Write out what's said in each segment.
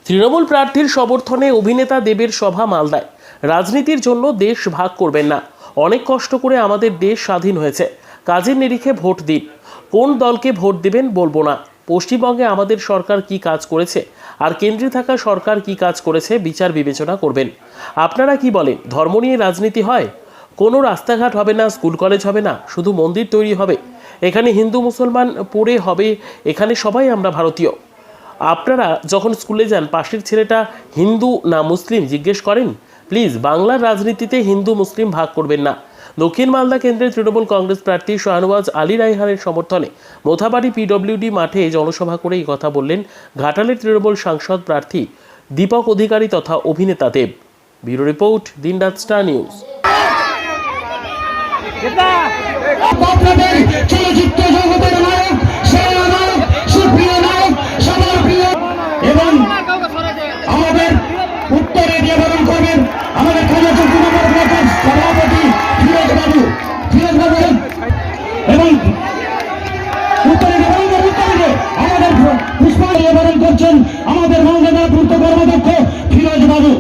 তৃণমূল প্রার্থীর সমর্থনে অভিনেতা দেবের সভা মালদায়। রাজনীতির জন্য দেশ ভাগ করবেন না, অনেক কষ্ট করে আমাদের দেশ স্বাধীন হয়েছে, কাজের নিরিখে ভোট দিন। কোন দলকে ভোট দেবেন বলবো না, পশ্চিমবঙ্গে আমাদের সরকার কি কাজ করেছে আর কেন্দ্রে থাকা সরকার কি কাজ করেছে বিচার বিবেচনা করবেন। আপনারা কি বলেন, ধর্ম নিয়ে রাজনীতি হয়? কোনো রাস্তাঘাট হবে না, স্কুল কলেজ হবে না, শুধু মন্দির তৈরি হবে। এখানে হিন্দু মুসলমান পড়ে হবে, এখানে সবাই আমরা ভারতীয়। আপনারা যখন স্কুলে যান, পাশের ছেলেটা হিন্দু না মুসলিম জিজ্ঞেস করেন? প্লিজ, বাংলার রাজনীতিতে হিন্দু মুসলিম ভাগ করবেন না। দক্ষিণ মালদা কেন্দ্রের তৃণমূল কংগ্রেস প্রার্থী শাহনওয়াজ আলী রায়হানের সমর্থনে মোথাবাড়ি পিডব্লিউডি মাঠে জনসভা করে এই কথা বললেন ঘাটালের তৃণমূল সাংসদ প্রার্থী দীপক অধিকারী তথা অভিনেতা দেব। ব্যুরো রিপোর্ট, দিনরাত স্টার নিউজ। চলচ্চিত্র জগতের নায়ক, সেরা নায়ক, সুপ্রিয় নায়ক, সবার প্রিয় এবং আমাদের উত্তরে নিবেদন করবেন আমাদের খানাচুর তৃণমূল ব্লকের সভাপতি ফিরোজ বাবু এবং উত্তরে আমাদের পুষ্পা নিবেদন করছেন আমাদের মঙ্গলবার পূর্ত কর্মদক্ষ ফিরোজ বাবু।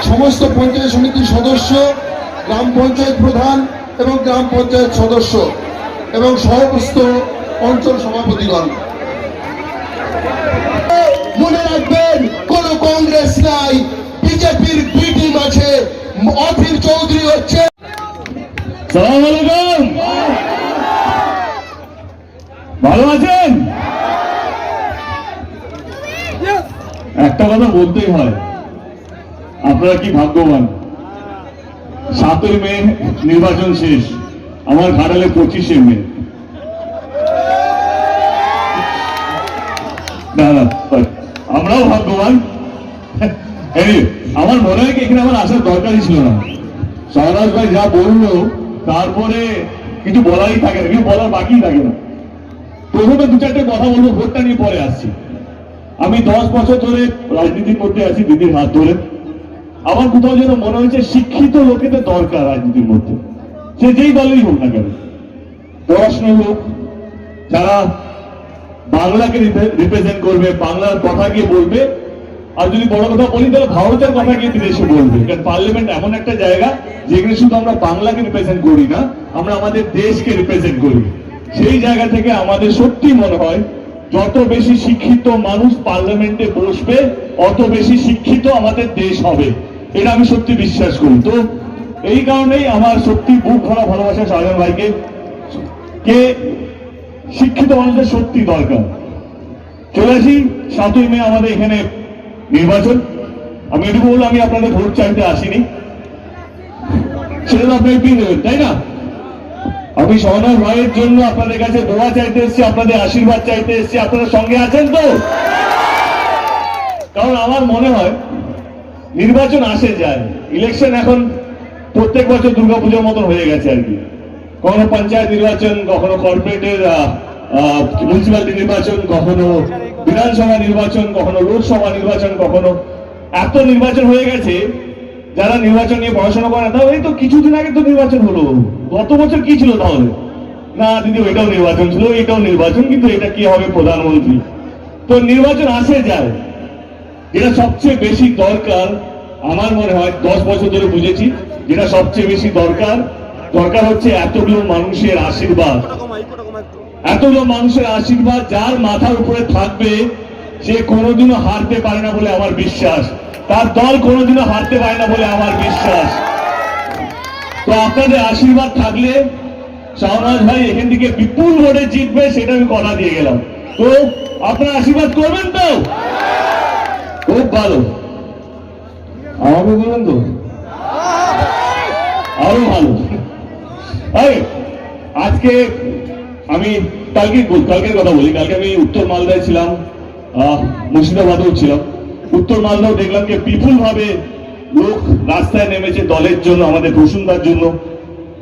সমস্ত পঞ্চায়েত সমিতির সদস্য, গ্রাম পঞ্চায়েত প্রধান এবং গ্রাম পঞ্চায়েত সদস্য এবং সমস্ত অঞ্চল সভাপতিগণ, মনে রাখবেন, কোন কংগ্রেস নাই, বিজেপির বি টিম আছে, অধীর চৌধুরী হচ্ছে। ভালো আছেন? একটা কথা বলতেই হয়, আপনারা কি ভাগ্যবান। 7ই মে নির্বাচন শেষ, আমার ঘাটালে 25শে মে। আমরাও ভাগ্যবান। আমার মনে হয় কি এখানে আমার আসার দরকারই ছিল না। শাহনওয়াজ ভাই যা বললো, তারপরে কিছু বলারই থাকে না, কিছু বলার বাকি থাকে না। প্রথমে 2-4টে কথা বলবো, ভোটটা নিয়ে পরে আসছি। আমি 10 বছর ধরে রাজনীতির মধ্যে আছি, দিদির হাত ধরে। আমার কোথাও যেন মনে হয়েছে শিক্ষিত লোকেদের দরকার রাজনীতির মধ্যে, সে যেই দলেরই হোক না কেন। পড়াশোনার লোক যারা বাংলাকে রিপ্রেজেন্ট করবে, বাংলার কথা গিয়ে বলবে, আর যদি বড় কথা বলি তাহলে ভারতের কথা গিয়ে বিদেশে বলবে। কারণ পার্লামেন্ট এমন একটা জায়গা যেখানে শুধু আমরা বাংলাকে রিপ্রেজেন্ট করি না, আমরা আমাদের দেশকে রিপ্রেজেন্ট করি। সেই জায়গা থেকে আমাদের সত্যি মনে হয় যত বেশি শিক্ষিত মানুষ পার্লামেন্টে বসবে, অত বেশি শিক্ষিত আমাদের দেশ হবে। এটা আমি সত্যি বিশ্বাস করি। তো এই কারণেই আমার সত্যি বুক ভরা ভালোবাসা শাহজাহান ভাইকে, কে শিক্ষিত মানুষদের সত্যি দরকার। চলে আসি, 7ই মে আমাদের এখানে নির্বাচন। আমি এটুকু বললাম, আমি আপনাদের ভোট চাইতে আসিনি, সেটা তো আপনাকে পেয়ে দেবেন, তাই না? আমি শাহনওয়াজ ভাইয়ের জন্য আপনাদের কাছে দোয়া চাইতে এসেছি, আপনাদের আশীর্বাদ চাইতে এসেছি। আপনারা সঙ্গে আছেন তো? কারণ আমার মনে হয় নির্বাচন আসে যায়, ইলেকশন এখন প্রত্যেক বছর দুর্গাপূজার মতন হয়ে গেছে আর কি। কখনো পঞ্চায়েত নির্বাচন, কখনো কর্পোরেটের মিউনিসিপ্যালিটি নির্বাচন, কখনো বিধানসভা নির্বাচন, কখনো লোকসভা নির্বাচন, কখনো এত নির্বাচন হয়ে গেছে। যারা নির্বাচন নিয়ে পড়াশোনা করে না, এই তো কিছুদিন আগে তো নির্বাচন হলো, গত বছর কি ছিল তাহলে? না দিদি, ওইটাও নির্বাচন ছিল, এটাও নির্বাচন, কিন্তু এটা কি হবে প্রধানমন্ত্রী। তো নির্বাচন আসে যায়। যেটা সবচেয়ে বেশি দরকার আমার মনে হয় 10 বছর ধরে বুঝেছি, যেটা সবচেয়ে বেশি দরকার হচ্ছে এতগুলো মানুষের আশীর্বাদ। এতগুলো মানুষের আশীর্বাদ যার মাথার উপরে থাকবে, সে কোনোদিনও হারতে পারে না বলে আমার বিশ্বাস। তার দল কোনোদিনও হারতে পারে না বলে আমার বিশ্বাস। তো আপনাদের আশীর্বাদ থাকলে শাহনওয়াজ ভাই এখান থেকে বিপুল ভোটে জিতবে, সেটা আমি কথা দিয়ে গেলাম। তো আপনারা আশীর্বাদ করবেন তো? খুব ভালো, আমাকে বলবেন তো আরো ভালো। আজকে আমি কালকের কথা বলি। কালকে আমি উত্তর মালদায় ছিলাম, মুর্শিদাবাদেও ছিলাম। উত্তর মালদাও দেখলাম যে বিপুল ভাবে লোক রাস্তায় নেমেছে দলের জন্য, আমাদের বসুন্ধার জন্য।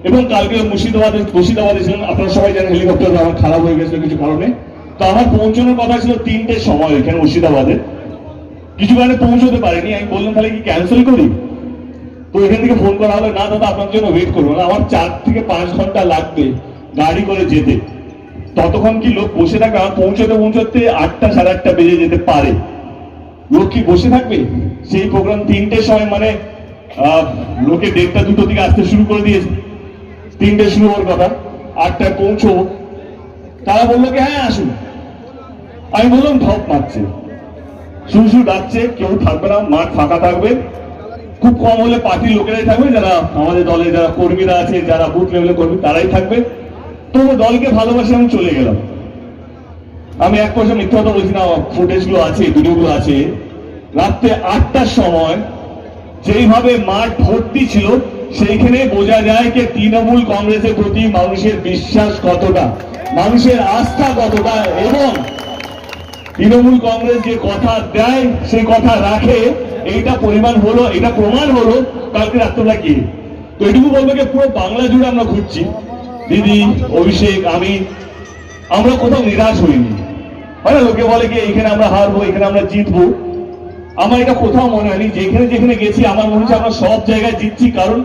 এবং কালকে মুর্শিদাবাদে ছিলাম। আপনারা সবাই জানেন হেলিকপ্টার আমার খারাপ হয়ে গেছিল কিছু কারণে। তো আমার পৌঁছানোর কথা ছিল 3টের সময় এখানে মুর্শিদাবাদে, কিছু কারণে পৌঁছতে পারিনি। আমি বললাম তাহলে কি ক্যান্সেল করি? তো এখান থেকে ফোন করা হলো, না দাদা আপনার জন্য ওয়েট করবো না, আমার 4 থেকে 5 ঘন্টা লাগবে গাড়ি করে যেতে। ততক্ষণ কি লোক বসে থাকবে? আমার পৌঁছতে পৌঁছতে 8টা সাড়ে 8টা বেজে যেতে পারে। লোক কি বসে থাকবে? সেই প্রোগ্রাম 3টের সময়, মানে লোকে 1:30 2টো দিকে আসতে শুরু করে দিয়েছে। 3টে শুরু হওয়ার কথা, 8টায় পৌঁছবো। তারা বললো কি হ্যাঁ আসুন। আমি বললাম ঢপ মারছে, শুরু শুরু ডাকছে, কেউ থাকবে না, মাঠ ফাঁকা থাকবে, খুব কম হলে পার্টির লোকেরাই থাকবে, যারা আমাদের দলের যারা কর্মীরা আছে, যারা বুথ লেভেলের কর্মী তারাই থাকবে। তো দলকে ভালোবাসে আমি চলে গেলাম। আমি এক পয়সা মিথ্যা কথা বলছি না, ফুটেজ গুলো আছে, ভিডিও গুলো আছে। রাত্রে 8টার সময় যেইভাবে মাঠ ভর্তি ছিল, সেইখানে বোঝা যায় যে তৃণমূল কংগ্রেসের প্রতি মানুষের বিশ্বাস কতটা, মানুষের আস্থা কতটা, এবং তৃণমূল কংগ্রেস যে কথা দেয় সেই কথা রাখে, এইটা পরিমাণ হলো, এটা প্রমাণ হলো কালকে রাত্রবেলা কি। তো এটুকু বলবো যে পুরো বাংলা জুড়ে আমরা ঘুরছি, দিদি, অভিষেক, আমরা কোথাও নিরাশ হইনি। হয় না, লোকে বলে কি এখানে আমরা হারবো, এখানে আমরা জিতবো। আমার এটা কোথাও মনে হয়নি। যেখানে যেখানে গেছি আমার মনে হচ্ছে আমরা সব জায়গায় জিতছি, কারণ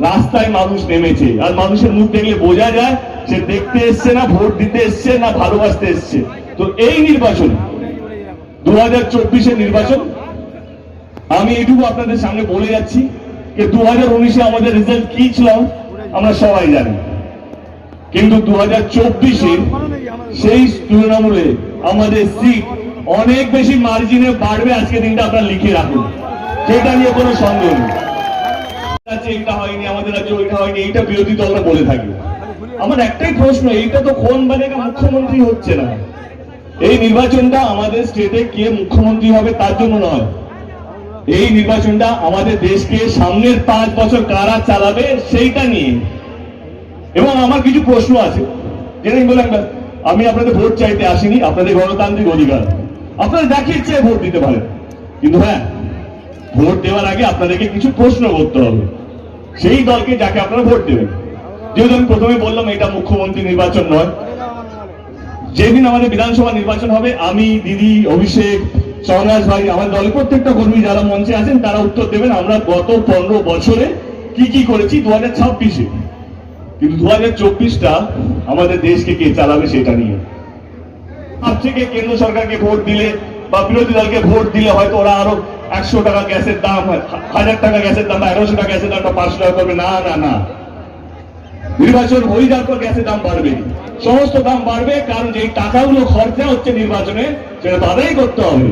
রাস্তায় মানুষ নেমেছে, আর মানুষের মুখ দেখলে বোঝা যায় সে দেখতে এসছে না ভোট দিতে এসছে না ভালোবাসতে এসছে। তো এই নির্বাচন 2024-এর নির্বাচন, আমি এটুকু আপনাদের সামনে বলে যাচ্ছি যে 2019-এ আমাদের রেজাল্ট কি ছিল আমরা সবাই জানি, কিন্তু 2024-এ সেই তুলনামূলে আমাদের সিট অনেক বেশি মার্জিনে বাড়বে। আজকে দিনটা আপনারা লিখে রাখুন, সেটা নিয়ে কোনো সন্দেহ নেই। এটা হয়নি আমাদের রাজ্যে, ওইটা হয়নি, এইটা বিরোধী দলরা বলে থাকে। আমার একটাই প্রশ্ন, এইটা তো কোন বানেগা মুখ্যমন্ত্রী হচ্ছে না। এই নির্বাচনটা আমাদের স্টেটে কে মুখ্যমন্ত্রী হবে তার জন্য নয়, এই নির্বাচনটা আমাদের দেশকে সামনের 5 বছর কারা চালাবে সেইটা নিয়ে। এবং আমার কিছু প্রশ্ন আছে, যেটা আমি বললাম আমি আপনাদের ভোট চাইতে আসিনি, আপনাদের গণতান্ত্রিক অধিকার, আপনারা যাকে ইচ্ছে ভোট দিতে পারেন, কিন্তু হ্যাঁ, ভোট দেওয়ার আগে আপনাদেরকে কিছু প্রশ্ন করতে হবে সেই দলকে যাকে আপনারা ভোট দেবেন। যেহেতু আমি প্রথমে বললাম এটা মুখ্যমন্ত্রী নির্বাচন নয়, যেদিন আমাদের বিধানসভা নির্বাচন হবে, আমি, দিদি, অভিষেক, সৌরাজ ভাই, আমাদের দলের প্রত্যেকটা কর্মী যারা মঞ্চে আছেন তারা উত্তর দেবেন আমরা গত 15 বছরে কি কি করেছি 2026-এ। কিন্তু 2024টা আমাদের দেশকে কে চালাবে সেটা নিয়ে। থেকে কেন্দ্র সরকারকে ভোট দিলে বা বিরোধী দলকে ভোট দিলে হয়তো ওরা আরো 100 টাকা গ্যাসের দাম, 1000 টাকা গ্যাসের দাম, 1100 টাকা গ্যাসের দামটা 500 টাকা করবে। না না না, নির্বাচন হয়ে যাওয়ার পর গ্যাসের দাম বাড়বে, সমস্ত দাম বাড়বে, কারণ যে টাকাগুলো খরচা হচ্ছে নির্বাচনে সেটা তো আদায় করতে হবে।